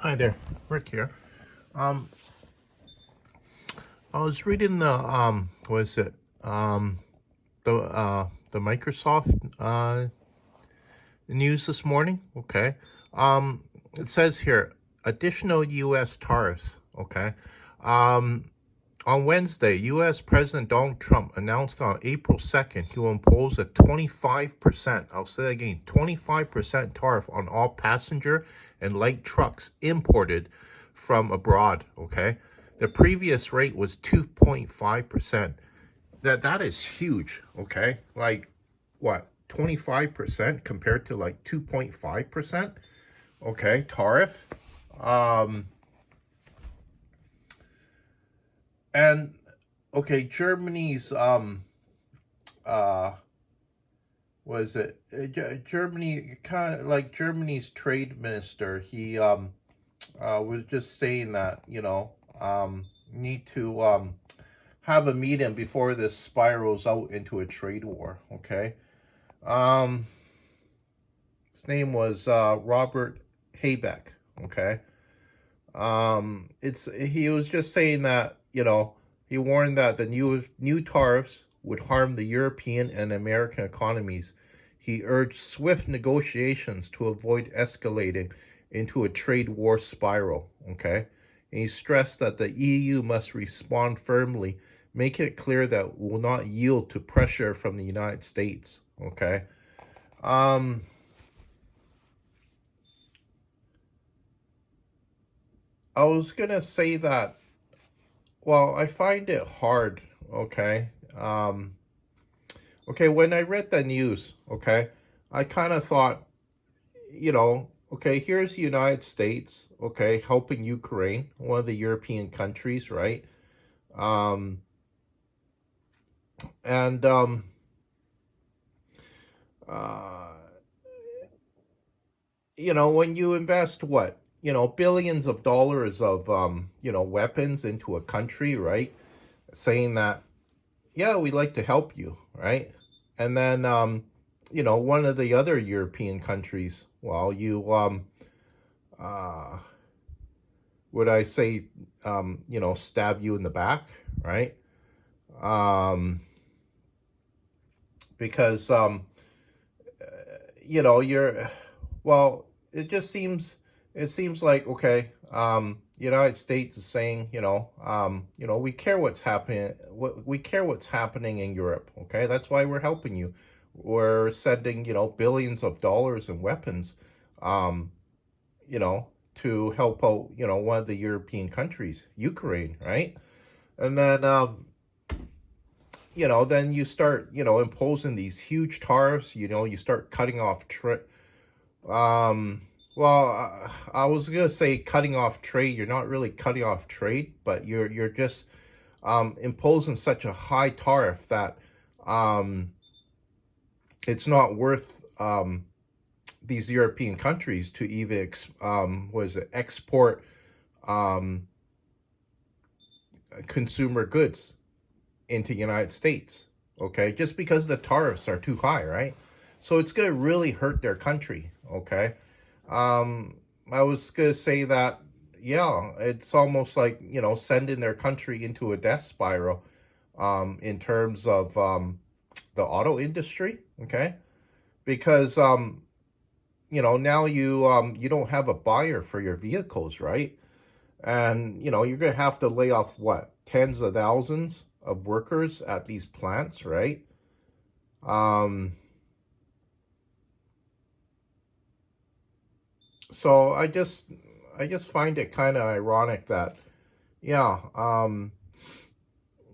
Hi there, Rick here. Um, I was reading the what is it? The Microsoft news this morning. Okay. It says here additional U.S. tariffs. Okay. Um, on Wednesday, U.S. President Donald Trump announced on April 2nd he will impose a 25%, I'll say that again, 25% tariff on all passenger and light trucks imported from abroad, okay? The previous rate was 2.5%. That is huge, okay? Like, what, 25% compared to like 2.5%? Okay, tariff. Um, and okay, Germany's uh was it Germany, kind of like Germany's trade minister, he was just saying that, need to have a meeting before this spirals out into a trade war. Okay. um his name was Robert Habeck. Okay. It's he was just saying that, he warned that the new tariffs would harm the European and American economies. He urged swift negotiations to avoid escalating into a trade war spiral. Okay. And he stressed that the EU must respond firmly, make it clear that it will not yield to pressure from the United States. Okay. Um, I was gonna say that, well, I find it hard. Okay. Um, okay, when I read the news, okay, I kind of thought, okay, here's the United States, okay, helping Ukraine, one of the European countries, right? Um, and uh, when you invest what, billions of dollars of weapons into a country, right? Saying that, yeah, we'd like to help you, right? And then one of the other European countries, well, you uh would I say, stab you in the back, right? Um, because you're, well, it seems like, okay, United States is saying, we care what's happening, we care what's happening in Europe, okay? That's why we're helping you. We're sending, billions of dollars in weapons, um, you know, to help out, one of the European countries, Ukraine, right? And then, then you start, imposing these huge tariffs. You start cutting off um, well, I was gonna say cutting off trade. You're not really cutting off trade, but you're just imposing such a high tariff that um, it's not worth these European countries to even export um, consumer goods into the United States. Okay, just because the tariffs are too high, right? So it's gonna really hurt their country. Okay. Um, I was gonna say that, yeah, it's almost like, sending their country into a death spiral, in terms of the auto industry. Okay, because now you don't have a buyer for your vehicles, right? And you're gonna have to lay off what, tens of thousands of workers at these plants, right? Um, so I just find it kind of ironic that, yeah,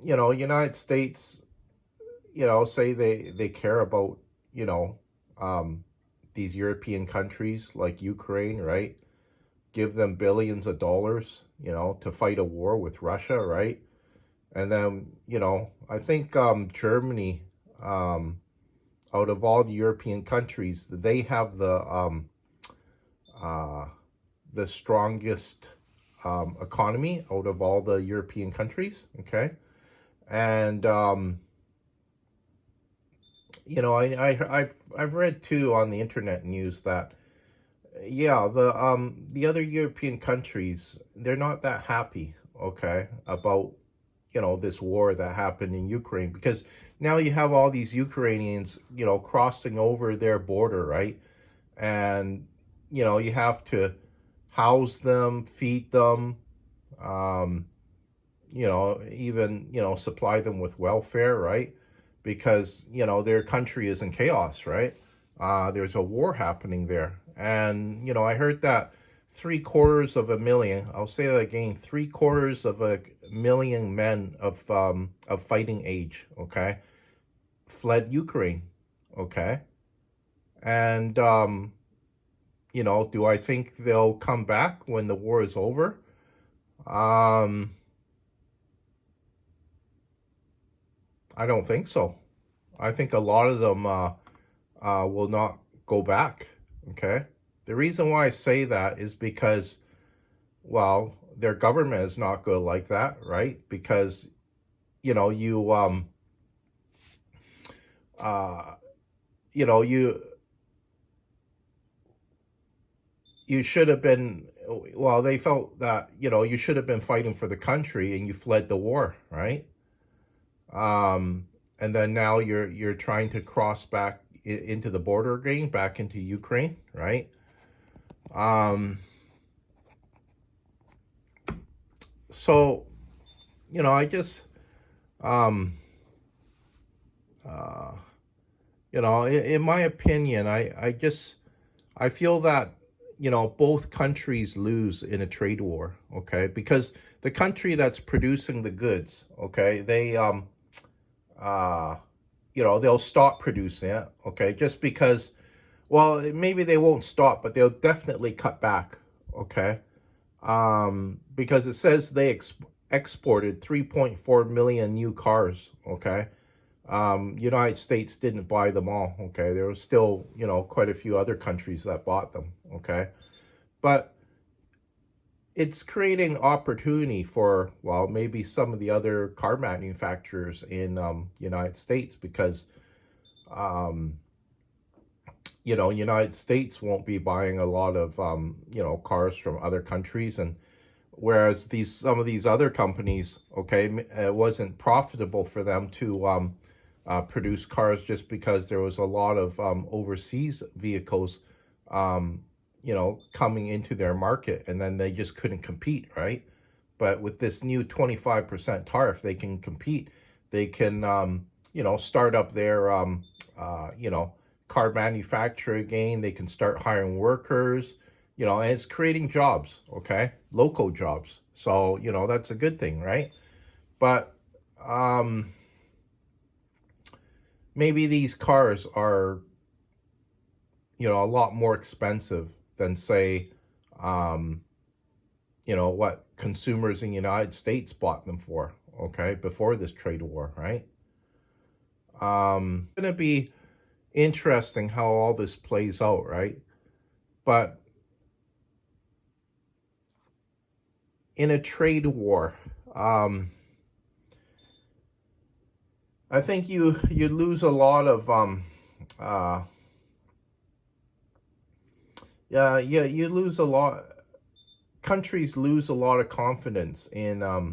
United States, say they care about, you know, um, these European countries like Ukraine, right? Give them billions of dollars, to fight a war with Russia, right? And then, I think Germany, um, out of all the European countries, they have uh, the strongest economy out of all the European countries. Okay, and I've read too on the internet news that Yeah, the other European countries, they're not that happy, okay, about this war that happened in Ukraine, because now you have all these Ukrainians, crossing over their border, right? And you have to house them, feed them, um, even supply them with welfare, right? Because their country is in chaos, right? There's a war happening there, and I heard that 3/4 of a million. I'll say that again: 3/4 of a million men of fighting age, okay, fled Ukraine, okay, and do I think they'll come back when the war is over? Um, I don't think so. I think a lot of them will not go back. Okay. The reason why I say that is because, well, their government is not good like that, right? Because you know you uh you know you should have been, well, they felt that you should have been fighting for the country and you fled the war, right? Um, and then now you're trying to cross back into the border again, back into Ukraine, right? Um, so I just um, uh, in my opinion, I feel that both countries lose in a trade war, okay? Because the country that's producing the goods, okay, uh, they'll stop producing it, okay, just because. Well, maybe they won't stop, but they'll definitely cut back, okay? Because it says they exported 3.4 million new cars, okay? United States didn't buy them all, okay? There was still, quite a few other countries that bought them, okay? But it's creating opportunity for, well, maybe some of the other car manufacturers in United States, because um, United States won't be buying a lot of cars from other countries, and whereas some of these other companies, okay, it wasn't profitable for them to produce cars, just because there was a lot of overseas vehicles, um, coming into their market, and then they just couldn't compete, right? But with this new 25% tariff, they can compete. They can, start up their, car manufacturer again. They can start hiring workers, and it's creating jobs, okay? Local jobs. So, that's a good thing, right? But um, maybe these cars are, a lot more expensive than, say, um, what consumers in the United States bought them for, okay, before this trade war, right? It's going to be interesting how all this plays out, right? But in a trade war, um, I think you lose a lot of uh, yeah, you lose a lot. Countries lose a lot of confidence in uh,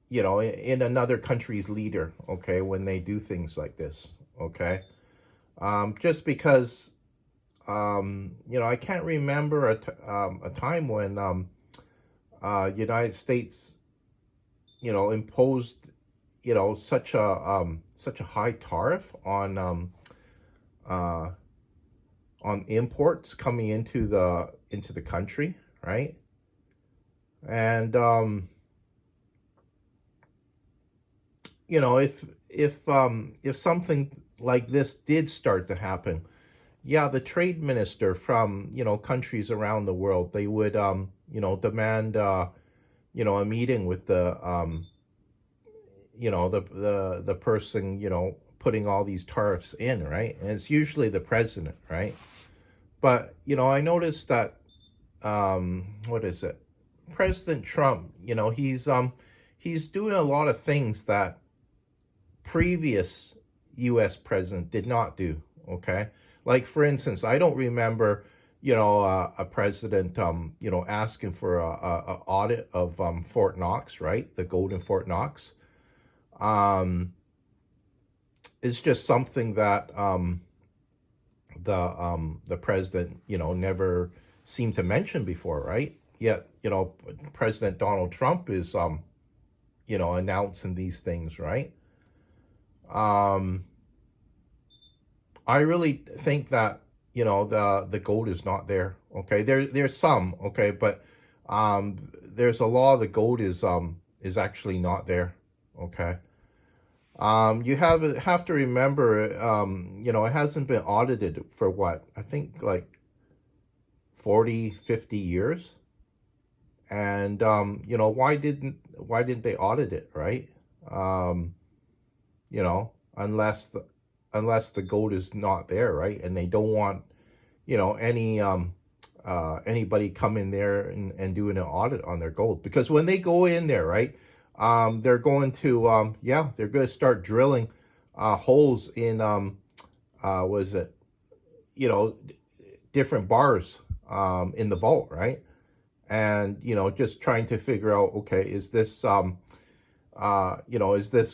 in another country's leader, okay, when they do things like this, okay. Just because I can't remember a time when United States imposed such a high tariff uh, on imports coming into the country, right? And if something like this did start to happen, yeah, the trade minister from countries around the world, they would demand a meeting with the person putting all these tariffs in, right? And it's usually the president, right? But I noticed that what is it? President Trump, he's doing a lot of things that previous U.S. president did not do. Okay, Like, for instance, I don't remember, a president, asking for a audit of Fort Knox, right? The gold in Fort Knox. Um, it's just something that the president, never seemed to mention before, right? Yet, President Donald Trump is, announcing these things, right? Um, I really think that the gold is not there. Okay, there's some, okay, but there's a law the gold is actually not there. Okay. You have to remember, it hasn't been audited for what? I think like 40, 50 years. And why didn't they audit it, right? Um, you know, unless the gold is not there, right? And they don't want, anybody come in there and doing an audit on their gold. Because when they go in there, right, they're going to they're going to start drilling holes in was it, you know, different bars in the vault, right? And just trying to figure out, okay, is this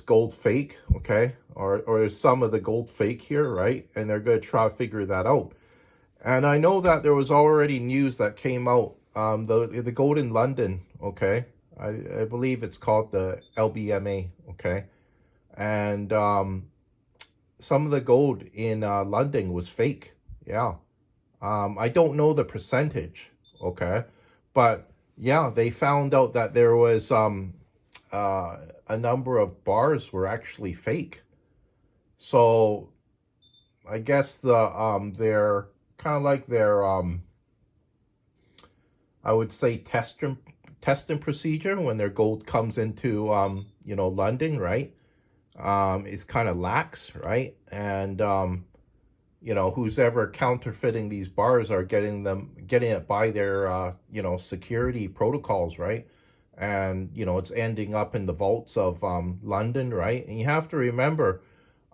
gold fake, okay, or is some of the gold fake here, right? And they're going to try to figure that out. And I know that there was already news that came out, the gold in London, okay, I believe it's called the LBMA, okay, and some of the gold in London was fake, yeah. I don't know the percentage, okay, but yeah, they found out that there was a number of bars were actually fake. So I guess they're kind of like their I would say testing procedure when their gold comes into London, right? Is kind of lax, right? And who's ever counterfeiting these bars are getting it by their security protocols, right? And it's ending up in the vaults of London, right? And you have to remember,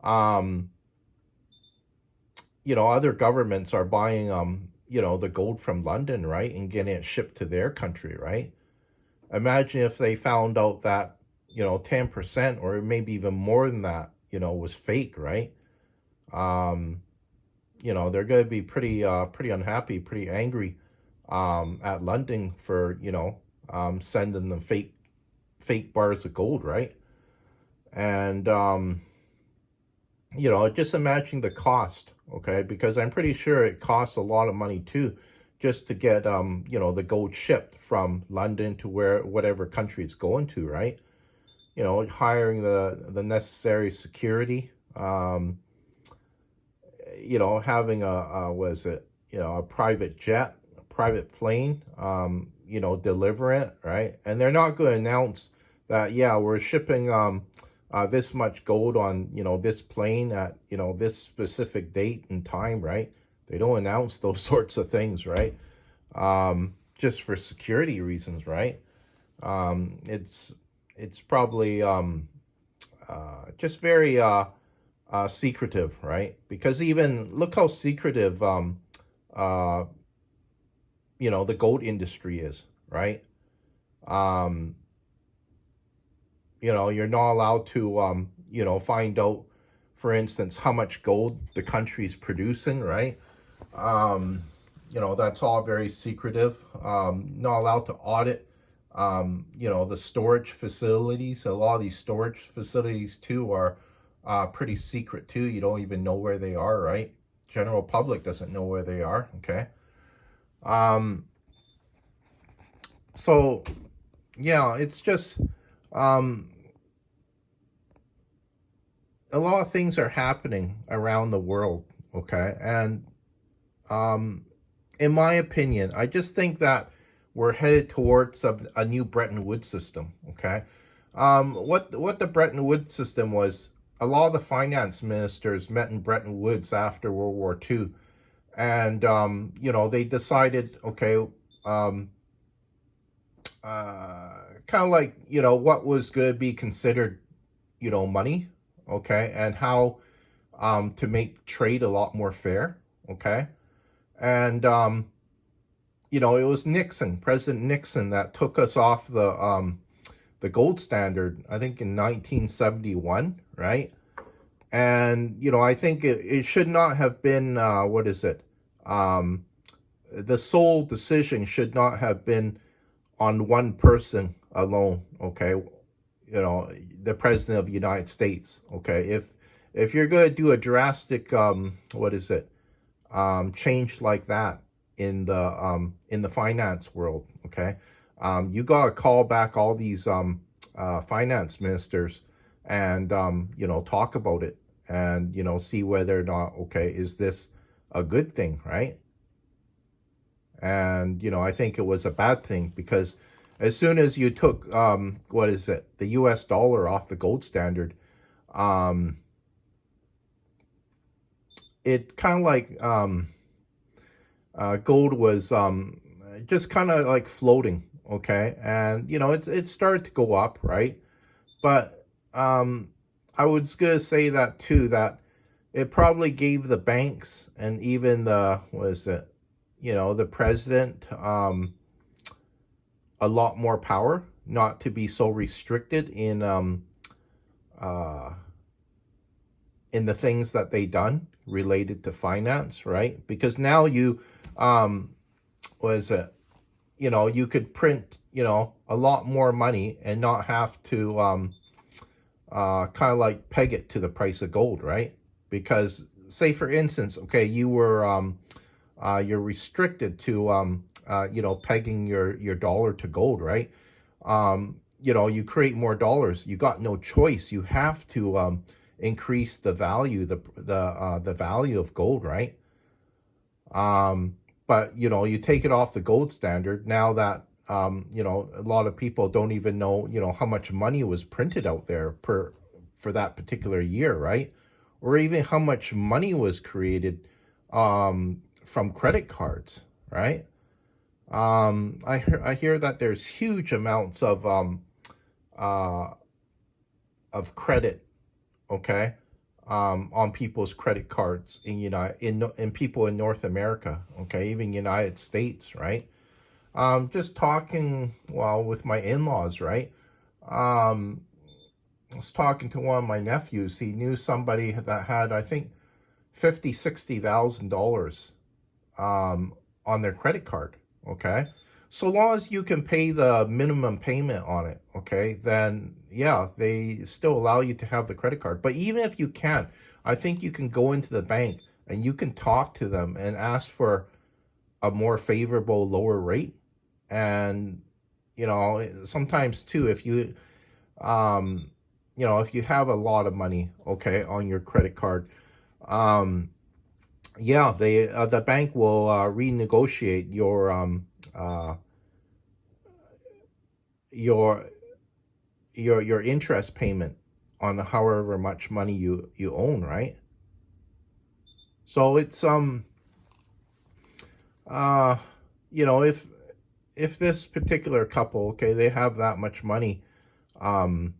um, other governments are buying the gold from London, right, and getting it shipped to their country, right? Imagine if they found out that 10% or maybe even more than that was fake, right? Um, they're going to be pretty unhappy, pretty angry at London for sending them fake bars of gold, right? And just imagine the cost, okay? Because I'm pretty sure it costs a lot of money too, just to get the gold shipped from London to whatever country it's going to, right? Hiring the necessary security, having a was it, a private jet, a private plane, deliver it, right? And they're not going to announce that, yeah, we're shipping this much gold on, this plane at, this specific date and time, right? They don't announce those sorts of things, right? Just for security reasons, right? It's probably just very secretive, right? Because even look how secretive uh, the gold industry is, right? Um, you're not allowed to find out, for instance, how much gold the country's producing, right? Um, that's all very secretive. Not allowed to audit the storage facilities. A lot of these storage facilities too are pretty secret too. You don't even know where they are, right? General public doesn't know where they are, okay? Um, so yeah, it's just um, a lot of things are happening around the world, okay? And um, in my opinion, I just think that we're headed towards a new Bretton Woods system, okay? What the Bretton Woods system was, a lot of the finance ministers met in Bretton Woods after World War II, and they decided, okay, um, kind of like what was going to be considered money, okay, and how to make trade a lot more fair, okay? And it was Nixon, President Nixon, that took us off the gold standard, I think in 1971, right? And I think it should not have been what is it? Um, the sole decision should not have been on one person alone. Okay, the president of the United States. Okay, if you're going to do a drastic what is it change like that in the finance world, okay, you got to call back all these finance ministers and talk about it and see whether or not, okay, is this a good thing, right? And I think it was a bad thing because as soon as you took what is it, the US dollar off the gold standard, um it kind of like gold was just kind of like floating, okay, and it started to go up, right? But I was gonna say that too, that it probably gave the banks and even the, what is it, the president, a lot more power, not to be so restricted uh, in the things that they done related to finance, right? Because now what is it, you could print, a lot more money and not have to kind of like peg it to the price of gold, right? Because say for instance, okay, you're restricted to pegging your dollar to gold, right? You create more dollars. You got no choice. You have to increase the value, the value of gold, right? But you take it off the gold standard now that a lot of people don't even know how much money was printed out there for that particular year, right? Or even how much money was created from credit cards, right? I hear that there's huge amounts uh, of credit, okay, on people's credit cards in people in North America, okay, even United States, right? Just talking, well, with my in-laws, right? Um, I was talking to one of my nephews. He knew somebody that had, I think, 50, $60,000 on their credit card. Okay, so long as you can pay the minimum payment on it, okay, then yeah, they still allow you to have the credit card. But even if you can't, I think you can go into the bank and you can talk to them and ask for a more favorable, lower rate. And sometimes too, um, if you have a lot of money, okay, on your credit card, um, yeah, the bank will renegotiate uh, your your interest payment on however much money you own, right? So it's uh if this particular couple, okay, they have that much money um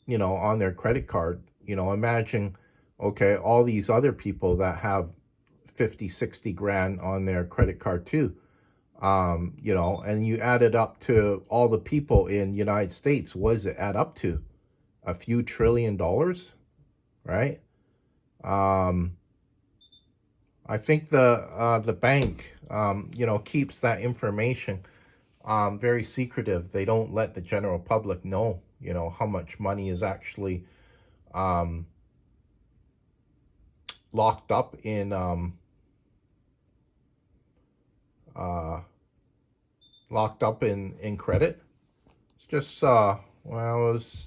on their credit card, imagine, okay, all these other people that have 50, 60 grand on their credit card too, and you add it up to all the people in United States. What does it add up to? A few $1 trillion, right? um I think the bank keeps that information very secretive. They don't let the general public know how much money is actually um locked up uh in credit. It's just well, I was